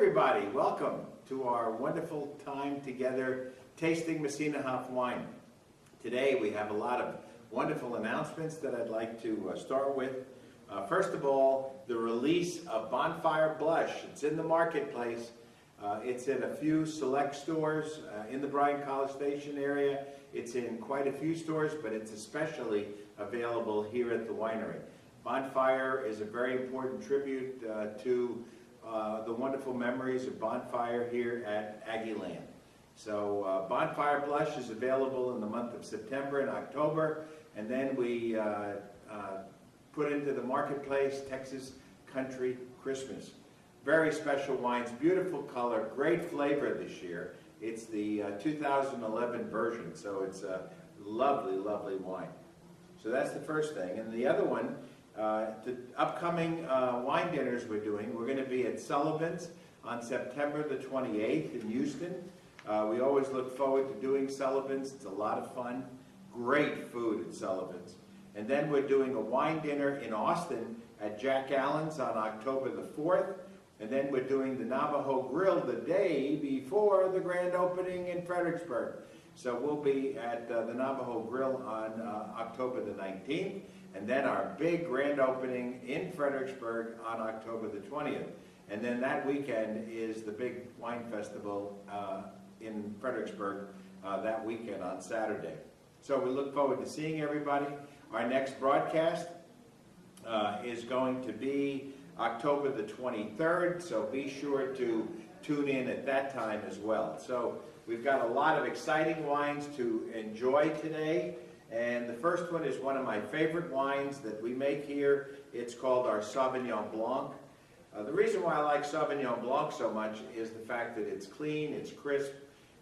everybody, welcome to our wonderful time together tasting Messina Hof wine. Today we have a lot of wonderful announcements that I'd like to start with. First of all, the release of Bonfire Blush. It's in the marketplace. It's in a few select stores in the Bryan College Station area. It's in quite a few stores, but it's especially available here at the winery. Bonfire is a very important tribute to the wonderful memories of Bonfire here at Aggieland. So Bonfire Blush is available in the month of September and October, and then we put into the marketplace Texas Country Christmas. Very special wines, beautiful color, great flavor this year. It's the 2011 version, so it's a lovely, lovely wine. So that's the first thing. And the other one, the upcoming wine dinners we're doing, we're going to be at Sullivan's on September the 28th in Houston. We always look forward to doing Sullivan's. It's a lot of fun. Great food at Sullivan's. And then we're doing a wine dinner in Austin at Jack Allen's on October the 4th. And then we're doing the Navajo Grill the day before the grand opening in Fredericksburg. So we'll be at the Navajo Grill on October the 19th. And then our big grand opening in Fredericksburg on October the 20th. And then that weekend is the big wine festival in Fredericksburg that weekend on Saturday. So we look forward to seeing everybody. Our next broadcast is going to be October the 23rd, so be sure to tune in at that time as well. So we've got a lot of exciting wines to enjoy today, and the first one is one of my favorite wines that we make here. It's called our Sauvignon Blanc. The reason why I like Sauvignon Blanc so much is the fact that it's clean, it's crisp,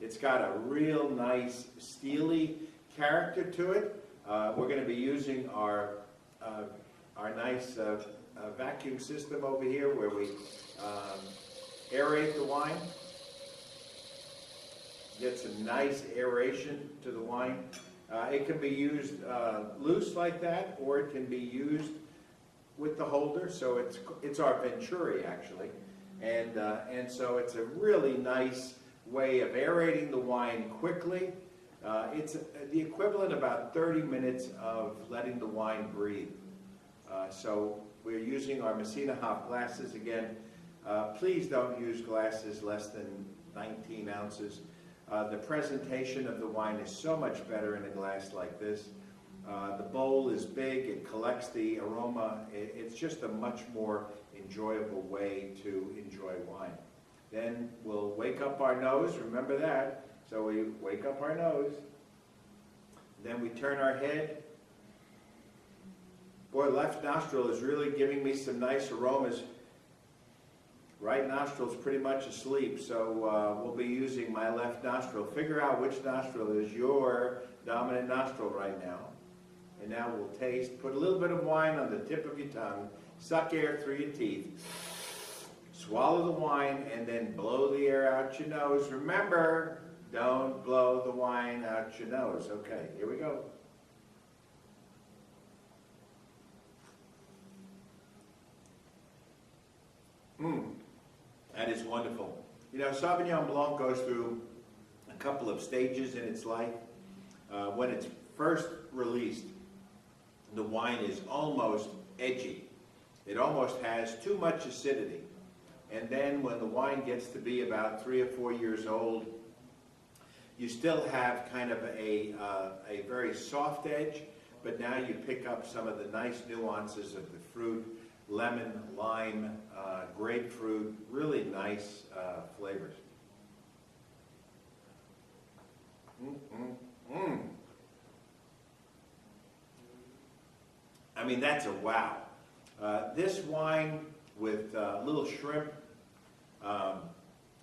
it's got a real nice steely character to it. We're going to be using our nice vacuum system over here where we aerate the wine. Get some nice aeration to the wine. It can be used loose like that, or it can be used with the holder. So it's our Venturi actually, and so it's a really nice way of aerating the wine quickly. It's the equivalent of about 30 minutes of letting the wine breathe. So we're using our Messina Hof glasses again. Please don't use glasses less than 19 ounces. The presentation of the wine is so much better in a glass like this. The bowl is big, it collects the aroma. It's just a much more enjoyable way to enjoy wine. Then we'll wake up our nose, remember that. So we wake up our nose, then we turn our head. Boy, left nostril is really giving me some nice aromas. Right nostril's pretty much asleep, so we'll be using my left nostril. Figure out which nostril is your dominant nostril right now. And now we'll taste. Put a little bit of wine on the tip of your tongue. Suck air through your teeth. Swallow the wine and then blow the air out your nose. Remember, don't blow the wine out your nose. Okay, here we go. That is wonderful. You know, Sauvignon Blanc goes through a couple of stages in its life. When it's first released, the wine is almost edgy. It almost has too much acidity. And then when the wine gets to be about 3 or 4 years old, you still have kind of a very soft edge, but now you pick up some of the nice nuances of the fruit, lemon, lime, grapefruit, really nice flavors. I mean, that's a wow. This wine with little shrimp,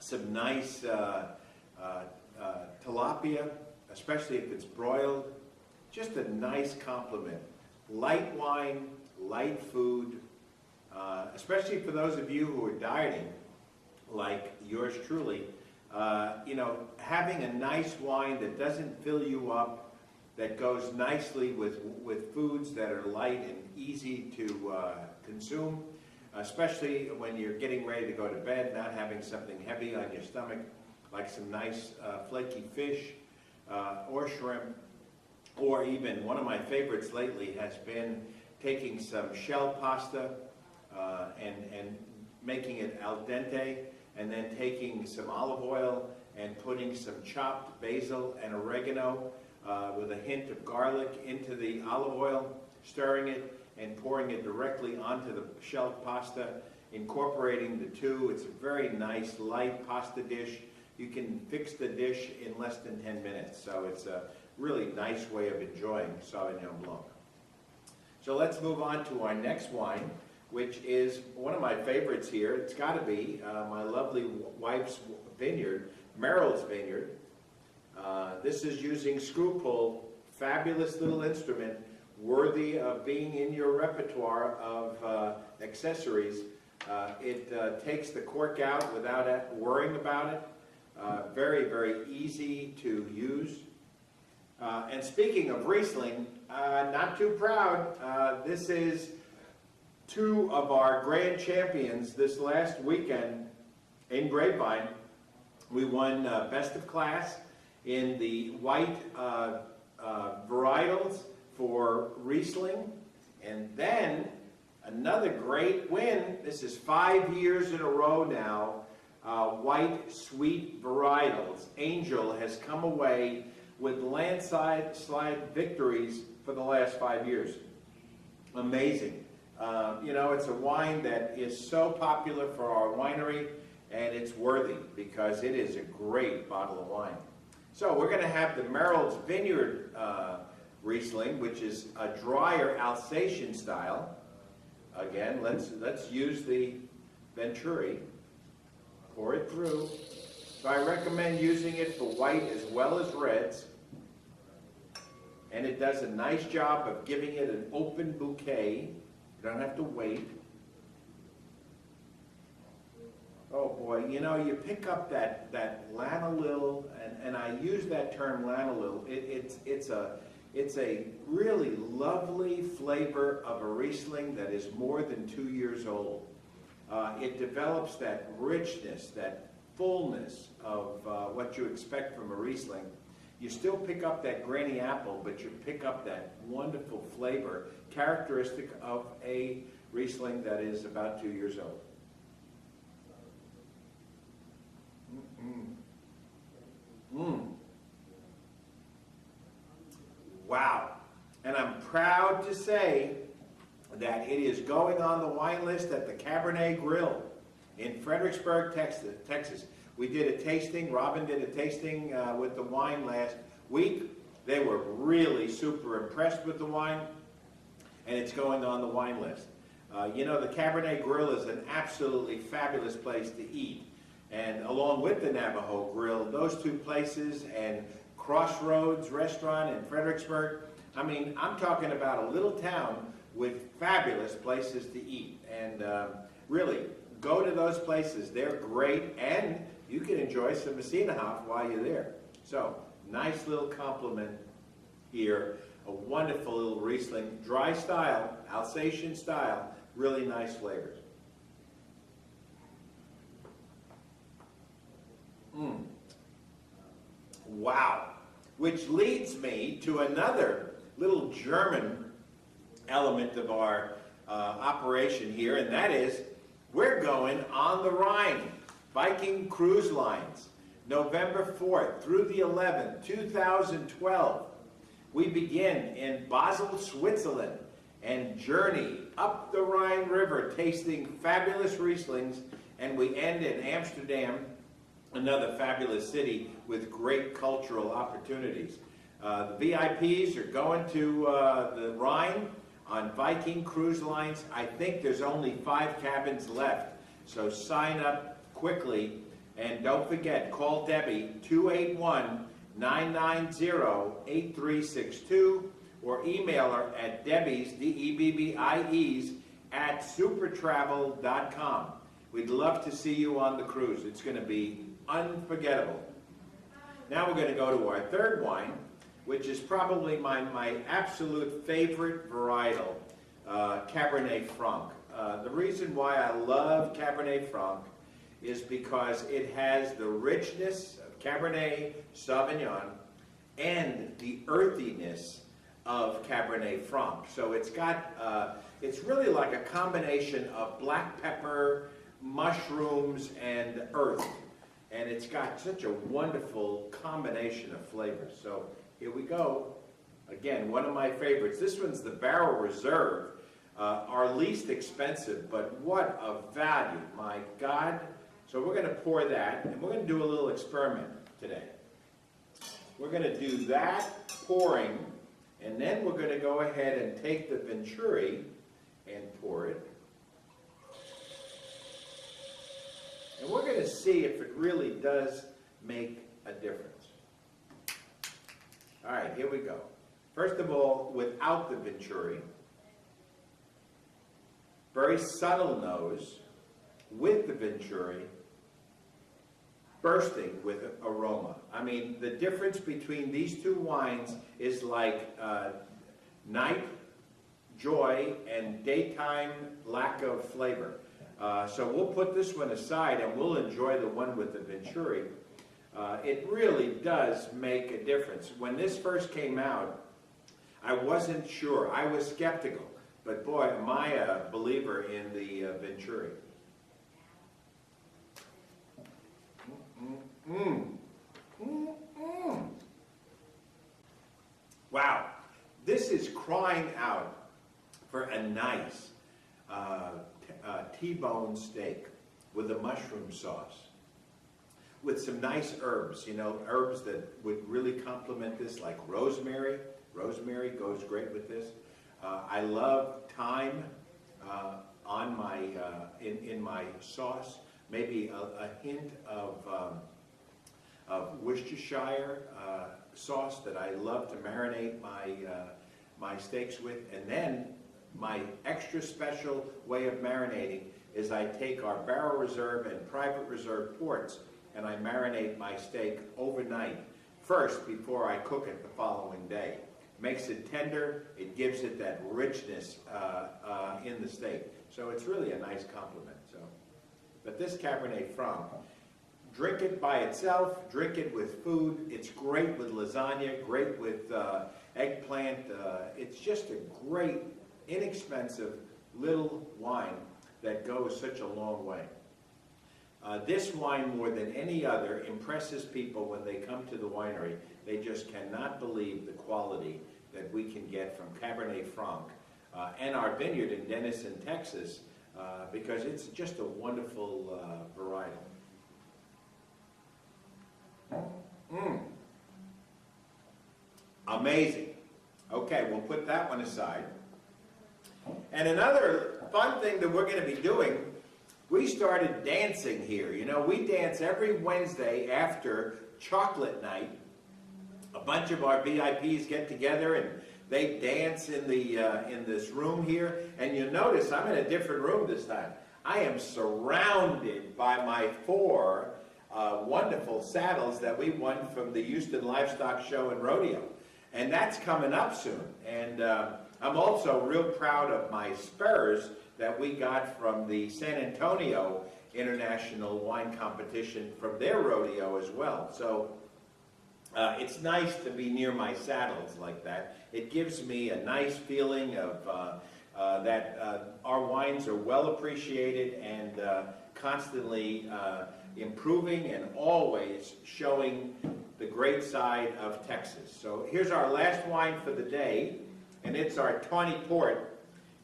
some nice tilapia, especially if it's broiled, just a nice complement. Light wine, light food, especially for those of you who are dieting, like yours truly. You know, having a nice wine that doesn't fill you up, that goes nicely with foods that are light and easy to consume. especially when you're getting ready to go to bed, not having something heavy on your stomach, like some nice flaky fish or shrimp, or even one of my favorites lately has been taking some shell pasta and making it al dente, and then taking some olive oil and putting some chopped basil and oregano with a hint of garlic into the olive oil, stirring it and pouring it directly onto the shell pasta, incorporating the two. It's a very nice light pasta dish. You can fix the dish in less than 10 minutes, so it's a really nice way of enjoying Sauvignon Blanc. So let's move on to our next wine, which is one of my favorites here. It's got to be my lovely wife's vineyard, Merrill's Vineyard. This is using screw pull, fabulous little instrument, worthy of being in your repertoire of accessories. It takes the cork out without worrying about it. Very, very easy to use. And speaking of Riesling, not too proud. This is two of our grand champions this last weekend in Grapevine. We won Best of Class in the white varietals for Riesling. And then another great win. This is 5 years in a row now. White sweet varietals. Angel has come away with landslide victories for the last 5 years. Amazing. You know, it's a wine that is so popular for our winery, and it's worthy because it is a great bottle of wine. So we're going to have the Merrill's Vineyard Riesling, which is a drier Alsatian style. Again, let's use the Venturi. Pour it through. So I recommend using it for white as well as reds. And it does a nice job of giving it an open bouquet. You don't have to wait. Oh boy, you know, you pick up that lanolil, and I use that term lanolil. It's a really lovely flavor of a Riesling that is more than 2 years old. It develops that richness, that fullness of what you expect from a Riesling. You still pick up that granny apple, but you pick up that wonderful flavor characteristic of a Riesling that is about 2 years old. Wow. And I'm proud to say that it is going on the wine list at the Cabernet Grill in Fredericksburg, Texas. We did a tasting. Robin did a tasting with the wine last week. They were really super impressed with the wine, and it's going on the wine list. You know, the Cabernet Grill is an absolutely fabulous place to eat. And along with the Navajo Grill, those two places and Crossroads Restaurant in Fredericksburg, I mean, I'm talking about a little town with fabulous places to eat. And really, go to those places. They're great, and you can enjoy some Messina Hof while you're there. So, nice little compliment here. A wonderful little Riesling, dry style, Alsatian style, really nice flavors. Wow. Which leads me to another little German element of our operation here, and that is we're going on the Rhine. Viking Cruise Lines, November 4th through the 11th, 2012. We begin in Basel, Switzerland, and journey up the Rhine River, tasting fabulous Rieslings, and we end in Amsterdam, another fabulous city with great cultural opportunities. The VIPs are going to the Rhine on Viking Cruise Lines. I think there's only 5 cabins left, so sign up quickly. And don't forget, call Debbie, 281-990-8362, or email her at Debbie's, D-E-B-B-I-E's, at supertravel.com. We'd love to see you on the cruise. It's going to be unforgettable. Now we're going to go to our third wine, which is probably my absolute favorite varietal, Cabernet Franc. The reason why I love Cabernet Franc is because it has the richness of Cabernet Sauvignon and the earthiness of Cabernet Franc. So it's got, it's really like a combination of black pepper, mushrooms, and earth. And it's got such a wonderful combination of flavors. So here we go. Again, one of my favorites. This one's the Barrel Reserve, our least expensive, but what a value, my God. So we're going to pour that, and we're going to do a little experiment today. We're going to do that pouring, and then we're going to go ahead and take the Venturi and pour it. And we're going to see if it really does make a difference. All right, here we go. First of all, without the Venturi, very subtle nose, with the Venturi, bursting with aroma. I mean, the difference between these two wines is like night joy and daytime lack of flavor. So we'll put this one aside and we'll enjoy the one with the Venturi. It really does make a difference. When this first came out, I wasn't sure. I was skeptical. But boy, am I a believer in the Venturi. Wow, this is crying out for a nice T-bone steak with a mushroom sauce, with some nice herbs, you know, herbs that would really complement this, like rosemary. Rosemary goes great with this. I love thyme on my in my sauce. Maybe a hint of Worcestershire sauce that I love to marinate my steaks with. And then my extra special way of marinating is I take our Barrel Reserve and Private Reserve ports and I marinate my steak overnight first before I cook it the following day. Makes it tender, it gives it that richness in the steak. So it's really a nice compliment. So, but this Cabernet Franc, drink it by itself, drink it with food. It's great with lasagna, great with eggplant. It's just a great, inexpensive little wine that goes such a long way. This wine, more than any other, impresses people when they come to the winery. They just cannot believe the quality that we can get from Cabernet Franc and our vineyard in Denison, Texas, because it's just a wonderful varietal. Amazing. Okay, we'll put that one aside. And another fun thing that we're going to be doing, we started dancing here. You know, we dance every Wednesday after chocolate night. A bunch of our VIPs get together and they dance in this room here. And you'll notice I'm in a different room this time. I am surrounded by my 4 wonderful saddles that we won from the Houston Livestock Show and Rodeo. And that's coming up soon. And I'm also real proud of my spurs that we got from the San Antonio International Wine Competition from their rodeo as well. So it's nice to be near my saddles like that. It gives me a nice feeling of that our wines are well appreciated and constantly improving and always showing the great side of Texas. So here's our last wine for the day, and it's our Tawny Port.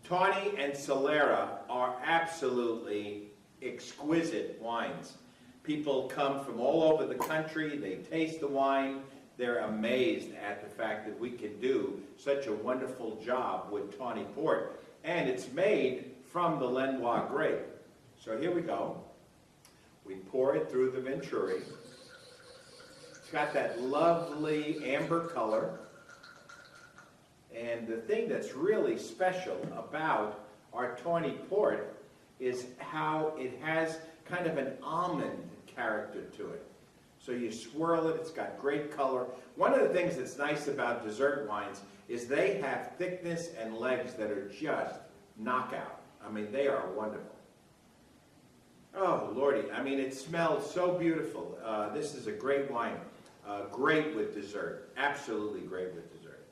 Tawny and Solera are absolutely exquisite wines. People come from all over the country, they taste the wine, they're amazed at the fact that we can do such a wonderful job with Tawny Port. And it's made from the Lenoir grape. So here we go. We pour it through the Venturi. It's got that lovely amber color. And the thing that's really special about our Tawny Port is how it has kind of an almond character to it. So you swirl it, it's got great color. One of the things that's nice about dessert wines is they have thickness and legs that are just knockout. I mean, they are wonderful. Oh, Lordy, I mean, it smells so beautiful. This is a great wine. Great with dessert. Absolutely great with dessert.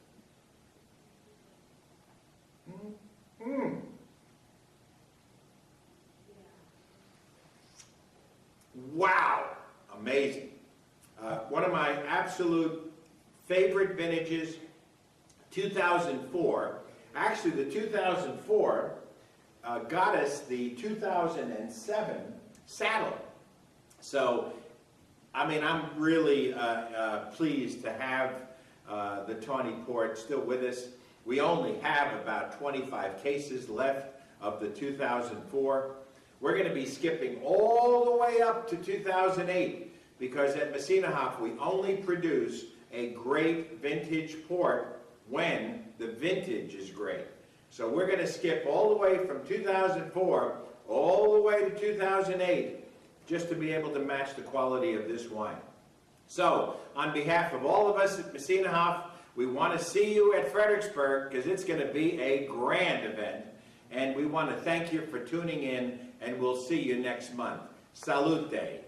Wow, amazing. One of my absolute favorite vintages, 2004. Actually, the 2004 got us the 2007 saddle. So, I mean, I'm really pleased to have the Tawny Port still with us. We only have about 25 cases left of the 2004. We're going to be skipping all the way up to 2008 because at Messina Hof we only produce a great vintage port when the vintage is great. So we're going to skip all the way from 2004 all the way to 2008 just to be able to match the quality of this wine. So on behalf of all of us at Messina Hof, we want to see you at Fredericksburg because it's going to be a grand event. And we want to thank you for tuning in, and we'll see you next month. Salute!